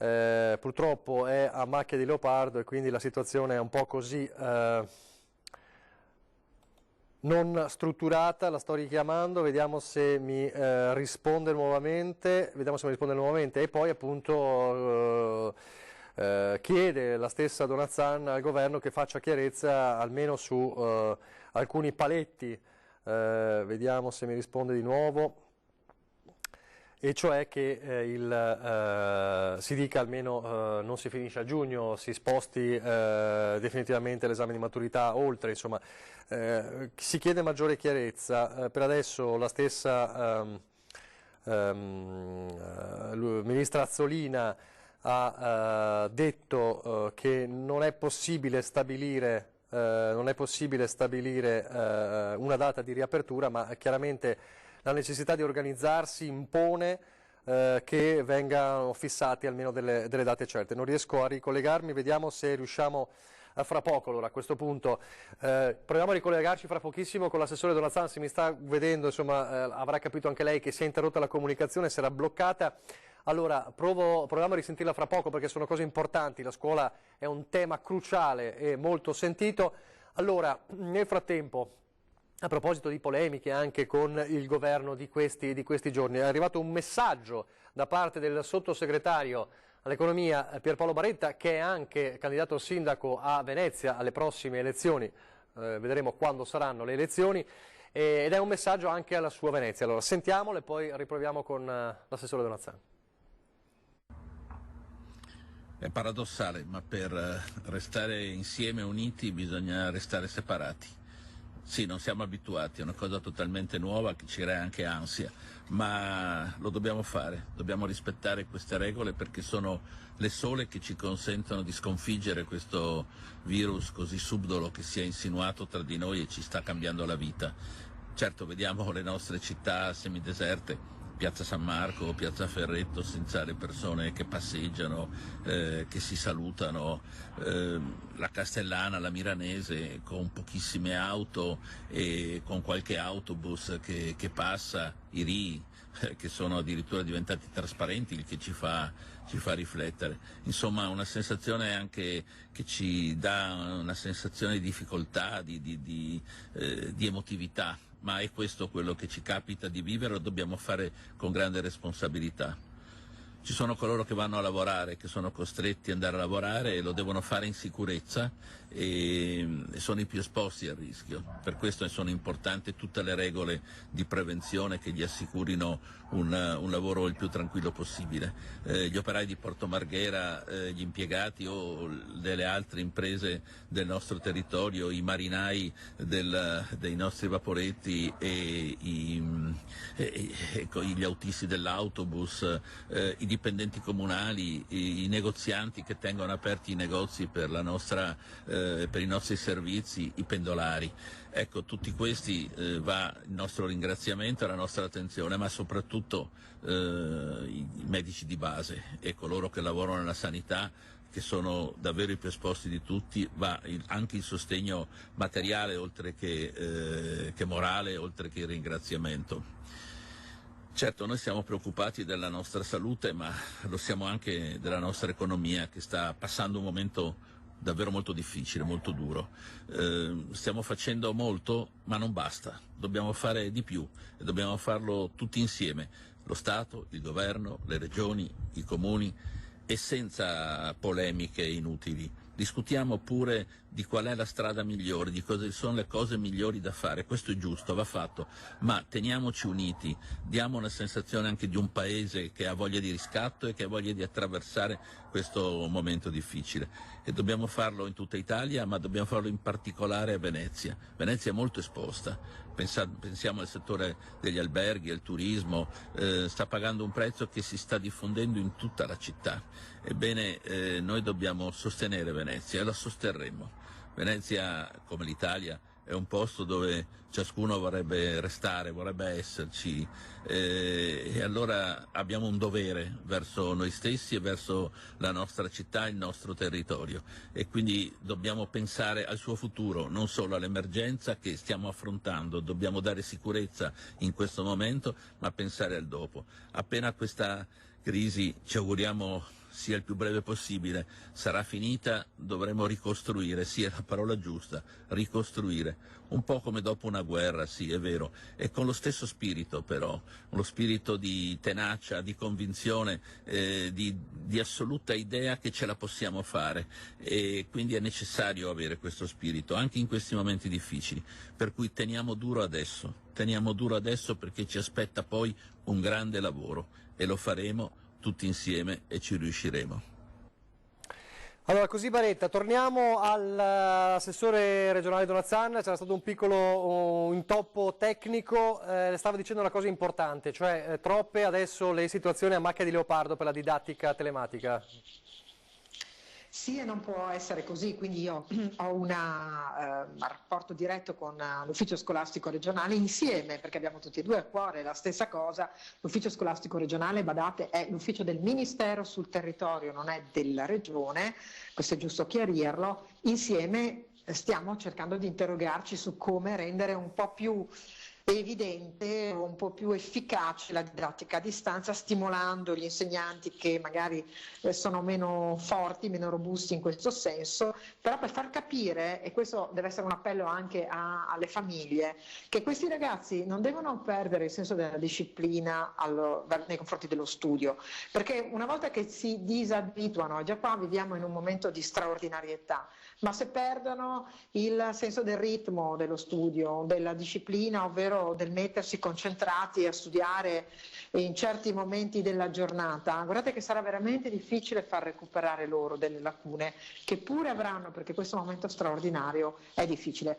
A: purtroppo è a macchia di leopardo e quindi la situazione è un po' così non strutturata. La sto richiamando, vediamo se mi risponde nuovamente, e poi appunto chiede la stessa Donat-Zan al governo che faccia chiarezza almeno su alcuni paletti. Vediamo se mi risponde di nuovo. E cioè che si dica almeno non si finisce a giugno, si sposti definitivamente l'esame di maturità oltre, insomma, si chiede maggiore chiarezza. Per adesso la stessa ministra Azzolina ha detto che non è possibile stabilire una data di riapertura, ma chiaramente la necessità di organizzarsi impone che vengano fissati almeno delle date certe. Non riesco a ricollegarmi, vediamo se riusciamo fra poco. Allora, a questo punto proviamo a ricollegarci fra pochissimo con l'assessore Donat-Zan. Se mi sta vedendo, insomma, avrà capito anche lei che si è interrotta la comunicazione, si era bloccata. Allora, proviamo a risentirla fra poco perché sono cose importanti. La scuola è un tema cruciale e molto sentito. Allora, nel frattempo, a proposito di polemiche anche con il governo di questi giorni, è arrivato un messaggio da parte del sottosegretario all'economia Pierpaolo Baretta, che è anche candidato sindaco a Venezia alle prossime elezioni, vedremo quando saranno le elezioni, ed è un messaggio anche alla sua Venezia. Allora sentiamolo e poi riproviamo con l'assessore Donat-Zan.
J: È paradossale, ma per restare insieme uniti bisogna restare separati. Sì, non siamo abituati, è una cosa totalmente nuova che ci crea anche ansia, ma lo dobbiamo fare, dobbiamo rispettare queste regole perché sono le sole che ci consentono di sconfiggere questo virus così subdolo che si è insinuato tra di noi e ci sta cambiando la vita. Certo, vediamo le nostre città semideserte, Piazza San Marco, Piazza Ferretto, senza le persone che passeggiano, che si salutano, la Castellana, la Milanese con pochissime auto e con qualche autobus che passa, i RI che sono addirittura diventati trasparenti, il che ci fa riflettere. Insomma, una sensazione anche che ci dà una sensazione di difficoltà, di emotività. Ma è questo quello che ci capita di vivere, lo dobbiamo fare con grande responsabilità. Ci sono coloro che vanno a lavorare, che sono costretti ad andare a lavorare e lo devono fare in sicurezza e sono i più esposti al rischio. Per questo sono importanti tutte le regole di prevenzione che gli assicurino un lavoro il più tranquillo possibile. Gli operai di Porto Marghera, gli impiegati o delle altre imprese del nostro territorio, i marinai dei nostri vaporetti e gli autisti dell'autobus, i dipendenti comunali, i negozianti che tengono aperti i negozi per i nostri servizi, i pendolari. Ecco, tutti questi va il nostro ringraziamento e la nostra attenzione, ma soprattutto i medici di base e coloro che lavorano nella sanità, che sono davvero i più esposti di tutti, va anche il sostegno materiale oltre che morale, oltre che il ringraziamento. Certo, noi siamo preoccupati della nostra salute, ma lo siamo anche della nostra economia che sta passando un momento davvero molto difficile, molto duro. Stiamo facendo molto, ma non basta. Dobbiamo fare di più e dobbiamo farlo tutti insieme. Lo Stato, il governo, le regioni, i comuni e senza polemiche inutili. Discutiamo pure di qual è la strada migliore, di cosa sono le cose migliori da fare. Questo è giusto, va fatto, ma teniamoci uniti, diamo una sensazione anche di un paese che ha voglia di riscatto e che ha voglia di attraversare questo momento difficile. E dobbiamo farlo in tutta Italia, ma dobbiamo farlo in particolare a Venezia. Venezia è molto esposta, pensiamo al settore degli alberghi, al turismo, sta pagando un prezzo che si sta diffondendo in tutta la città. Ebbene, noi dobbiamo sostenere Venezia e la sosterremo. Venezia, come l'Italia, è un posto dove ciascuno vorrebbe restare, vorrebbe esserci, e allora abbiamo un dovere verso noi stessi e verso la nostra città, il nostro territorio, e quindi dobbiamo pensare al suo futuro, non solo all'emergenza che stiamo affrontando. Dobbiamo dare sicurezza in questo momento, ma pensare al dopo. Appena questa crisi, ci auguriamo sia il più breve possibile, sarà finita, dovremo ricostruire, sì, è la parola giusta, ricostruire, un po' come dopo una guerra, sì, è vero, e con lo stesso spirito però, lo spirito di tenacia, di convinzione, di assoluta idea che ce la possiamo fare, e quindi è necessario avere questo spirito, anche in questi momenti difficili, per cui teniamo duro adesso perché ci aspetta poi un grande lavoro, e lo faremo tutti insieme e ci riusciremo.
A: Allora, così Baretta, torniamo all'assessore regionale Donazzan. C'era stato un piccolo intoppo tecnico, stava dicendo una cosa importante, cioè troppe adesso le situazioni a macchia di leopardo per la didattica telematica.
I: Sì, e non può essere così, quindi io ho un rapporto diretto con l'ufficio scolastico regionale insieme, perché abbiamo tutti e due a cuore la stessa cosa. L'ufficio scolastico regionale, badate, è l'ufficio del Ministero sul territorio, non è della Regione, questo è giusto chiarirlo. Insieme stiamo cercando di interrogarci su come rendere un po' più evidente, un po' più efficace la didattica a distanza, stimolando gli insegnanti che magari sono meno forti, meno robusti in questo senso, però per far capire, e questo deve essere un appello anche alle famiglie, che questi ragazzi non devono perdere il senso della disciplina nei confronti dello studio, perché una volta che si disabituano, e già qua viviamo in un momento di straordinarietà, ma se perdono il senso del ritmo dello studio, della disciplina, ovvero del mettersi concentrati a studiare in certi momenti della giornata, guardate che sarà veramente difficile far recuperare loro delle lacune che pure avranno, perché questo momento straordinario è difficile.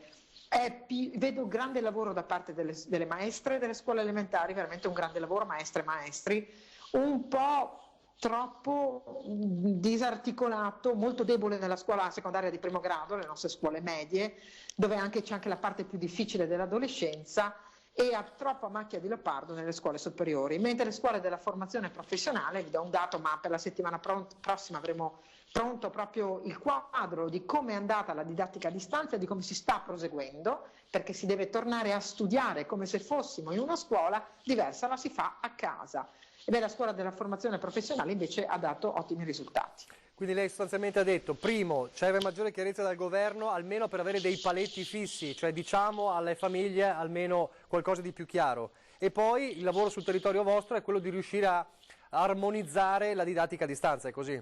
I: Vedo grande lavoro da parte delle maestre delle scuole elementari, veramente un grande lavoro, maestre e maestri, un po' troppo disarticolato, molto debole nella scuola secondaria di primo grado, le nostre scuole medie, dove c'è anche la parte più difficile dell'adolescenza, e troppa macchia di leopardo nelle scuole superiori, mentre le scuole della formazione professionale, vi do un dato, ma per la settimana prossima avremo pronto proprio il quadro di come è andata la didattica a distanza e di come si sta proseguendo, perché si deve tornare a studiare come se fossimo in una scuola diversa, la si fa a casa. E la scuola della formazione professionale invece ha dato ottimi risultati.
A: Quindi lei sostanzialmente ha detto, primo, serve maggiore chiarezza dal governo, almeno per avere dei paletti fissi, cioè diciamo alle famiglie almeno qualcosa di più chiaro. E poi il lavoro sul territorio vostro è quello di riuscire a armonizzare la didattica a distanza, è così?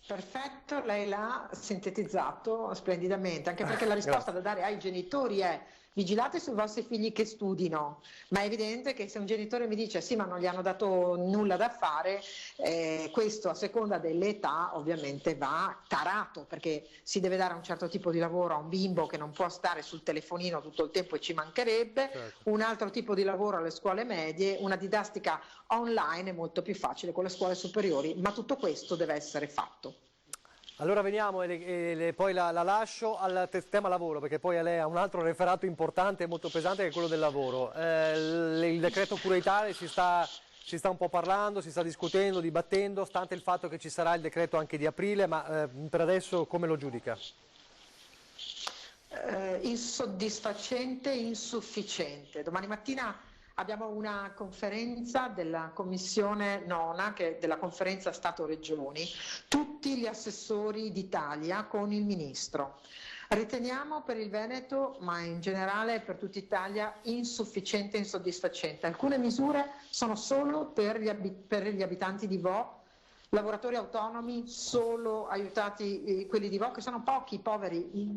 I: Perfetto, lei l'ha sintetizzato splendidamente, anche perché la risposta da dare ai genitori è: vigilate sui vostri figli che studino, ma è evidente che se un genitore mi dice sì ma non gli hanno dato nulla da fare, questo a seconda dell'età ovviamente va tarato, perché si deve dare un certo tipo di lavoro a un bimbo che non può stare sul telefonino tutto il tempo, e ci mancherebbe, certo. Un altro tipo di lavoro alle scuole medie, una didattica online è molto più facile con le scuole superiori, ma tutto questo deve essere fatto.
A: Allora veniamo e poi la lascio al tema lavoro, perché poi lei ha un altro referato importante e molto pesante che è quello del lavoro. Il decreto cura Italia si sta un po' parlando, si sta discutendo, dibattendo, stante il fatto che ci sarà il decreto anche di aprile, ma per adesso come lo giudica?
I: Insoddisfacente, insufficiente. Domani mattina abbiamo una conferenza della Commissione nona, che è della Conferenza Stato-Regioni, tutti gli assessori d'Italia con il Ministro. Riteniamo per il Veneto, ma in generale per tutta Italia, insufficiente e insoddisfacente. Alcune misure sono solo per gli abitanti di Vo', lavoratori autonomi solo aiutati, quelli di Vo', che sono pochi, poveri.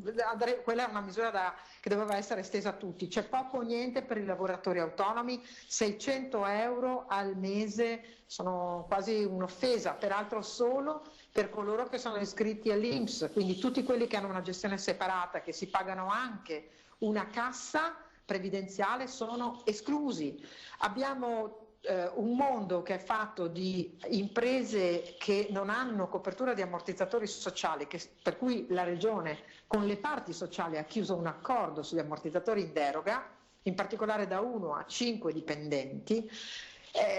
I: Quella è una misura che doveva essere estesa a tutti. C'è poco o niente per i lavoratori autonomi, 600 euro al mese sono quasi un'offesa, peraltro solo per coloro che sono iscritti all'INPS, quindi tutti quelli che hanno una gestione separata, che si pagano anche una cassa previdenziale, sono esclusi. Abbiamo un mondo che è fatto di imprese che non hanno copertura di ammortizzatori sociali, per cui la Regione con le parti sociali ha chiuso un accordo sugli ammortizzatori in deroga, in particolare da 1 a 5 dipendenti,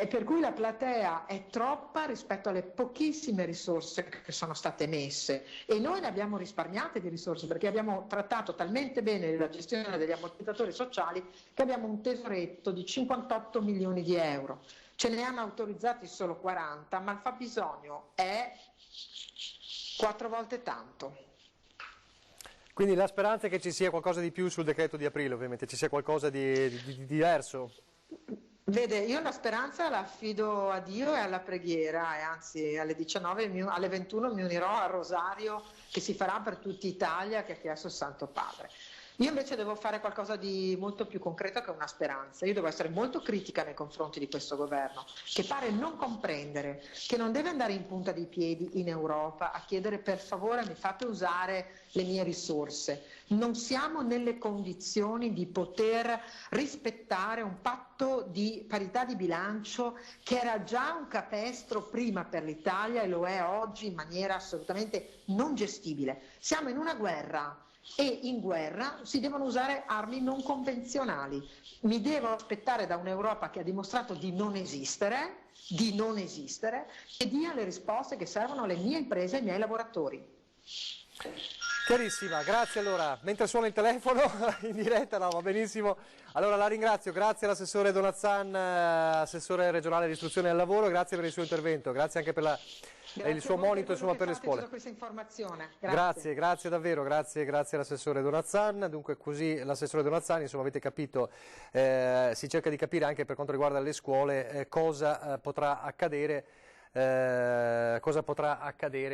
I: per cui la platea è troppa rispetto alle pochissime risorse che sono state messe, e noi ne abbiamo risparmiate di risorse perché abbiamo trattato talmente bene la gestione degli ammortizzatori sociali che abbiamo un tesoretto di 58 milioni di euro. Ce ne hanno autorizzati solo 40, ma il fabbisogno è 4 volte tanto.
A: Quindi la speranza è che ci sia qualcosa di più sul decreto di aprile, ovviamente, ci sia qualcosa di diverso?
I: Vede, io la speranza la affido a Dio e alla preghiera, e anzi alle 21 mi unirò al rosario che si farà per tutta Italia, che ha chiesto il Santo Padre. Io invece devo fare qualcosa di molto più concreto che una speranza. Io devo essere molto critica nei confronti di questo governo, che pare non comprendere che non deve andare in punta di piedi in Europa a chiedere per favore mi fate usare le mie risorse. Non siamo nelle condizioni di poter rispettare un patto di parità di bilancio che era già un capestro prima per l'Italia e lo è oggi in maniera assolutamente non gestibile. Siamo in una guerra e in guerra si devono usare armi non convenzionali. Mi devo aspettare da un'Europa che ha dimostrato di non esistere, che dia le risposte che servono alle mie imprese e ai miei lavoratori.
A: Chiarissima, grazie. Allora, mentre suona il telefono in diretta, no, va benissimo. Allora la ringrazio, grazie all'assessore Donazzan, assessore regionale di istruzione e al lavoro, grazie per il suo intervento, grazie anche per il suo monito insomma, per le scuole.
I: Questa informazione.
A: Grazie davvero, grazie all'assessore Donazzan. Dunque così l'assessore Donazzan, insomma avete capito, si cerca di capire anche per quanto riguarda le scuole cosa potrà accadere.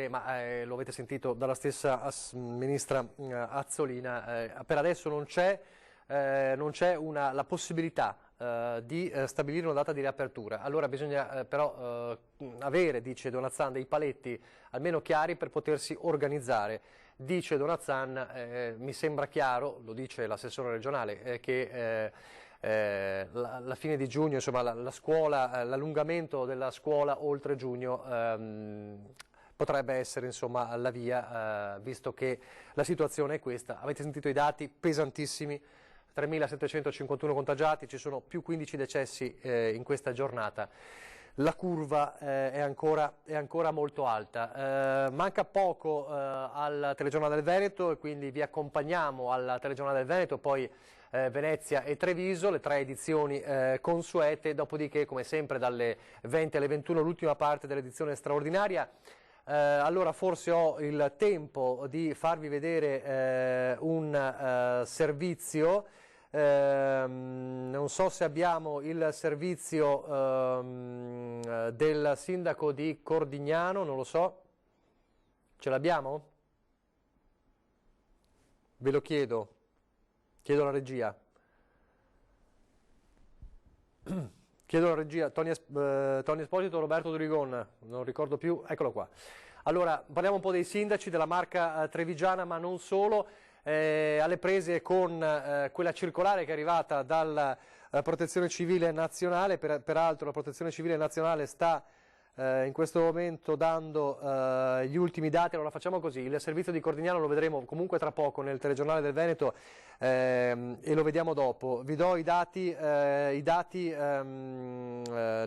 A: Ma lo avete sentito dalla stessa ministra Azzolina, per adesso non c'è la possibilità di stabilire una data di riapertura. Allora bisogna però avere, dice Donazzan, dei paletti almeno chiari per potersi organizzare. Dice Donazzan, mi sembra chiaro, lo dice l'assessore regionale, che la fine di giugno, insomma, la scuola, l'allungamento della scuola oltre giugno potrebbe essere insomma la via, visto che la situazione è questa. Avete sentito i dati pesantissimi, 3.751 contagiati, ci sono più 15 decessi in questa giornata. La curva è ancora molto alta. Manca poco al telegiornale del Veneto e quindi vi accompagniamo al telegiornale del Veneto, poi Venezia e Treviso, le 3 edizioni consuete, dopodiché come sempre dalle 20 alle 21 l'ultima parte dell'edizione straordinaria. Allora forse ho il tempo di farvi vedere un servizio, non so se abbiamo il servizio del sindaco di Cordignano, non lo so, ce l'abbiamo? Ve lo chiedo alla regia. Chiedo alla regia, Tony Esposito, Roberto Durigon, non ricordo più, eccolo qua. Allora, parliamo un po' dei sindaci della Marca trevigiana, ma non solo, alle prese con quella circolare che è arrivata dalla Protezione Civile Nazionale, peraltro la Protezione Civile Nazionale sta in questo momento dando gli ultimi dati. Allora facciamo così, il servizio di Cordignano lo vedremo comunque tra poco nel telegiornale del Veneto e lo vediamo dopo. Vi do i dati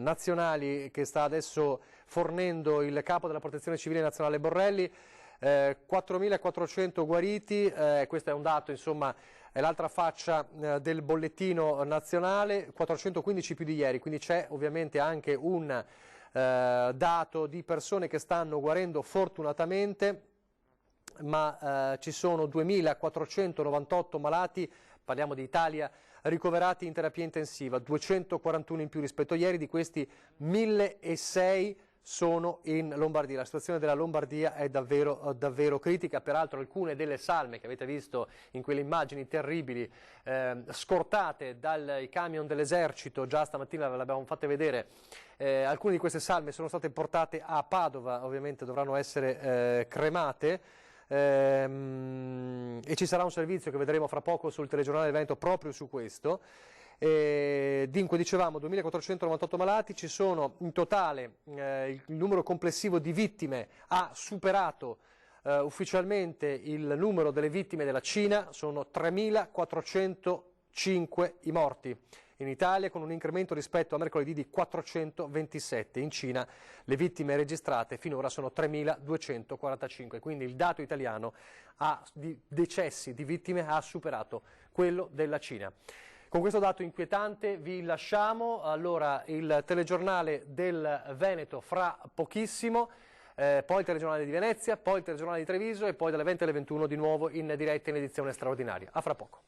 A: nazionali che sta adesso fornendo il capo della Protezione Civile Nazionale Borrelli. 4.400 guariti, questo è un dato, insomma, è l'altra faccia del bollettino nazionale, 415 più di ieri, quindi c'è ovviamente anche un dato di persone che stanno guarendo fortunatamente, ma ci sono 2.498 malati, parliamo di Italia, ricoverati in terapia intensiva, 241 in più rispetto a ieri, di questi 1.006 sono in Lombardia. La situazione della Lombardia è davvero critica, peraltro alcune delle salme che avete visto in quelle immagini terribili scortate dai camion dell'esercito, già stamattina ve le abbiamo fatte vedere, alcune di queste salme sono state portate a Padova, ovviamente dovranno essere cremate, e ci sarà un servizio che vedremo fra poco sul telegiornale del Veneto proprio su questo. Dunque dicevamo 2498 malati, ci sono in totale il numero complessivo di vittime ha superato ufficialmente il numero delle vittime della Cina, sono 3405 i morti in Italia, con un incremento rispetto a mercoledì di 427. In Cina le vittime registrate finora sono 3245, quindi il dato italiano di decessi, di vittime, ha superato quello della Cina. Con questo dato inquietante vi lasciamo, allora il telegiornale del Veneto fra pochissimo, poi il telegiornale di Venezia, poi il telegiornale di Treviso e poi dalle 20 alle 21 di nuovo in diretta in edizione straordinaria. A fra poco.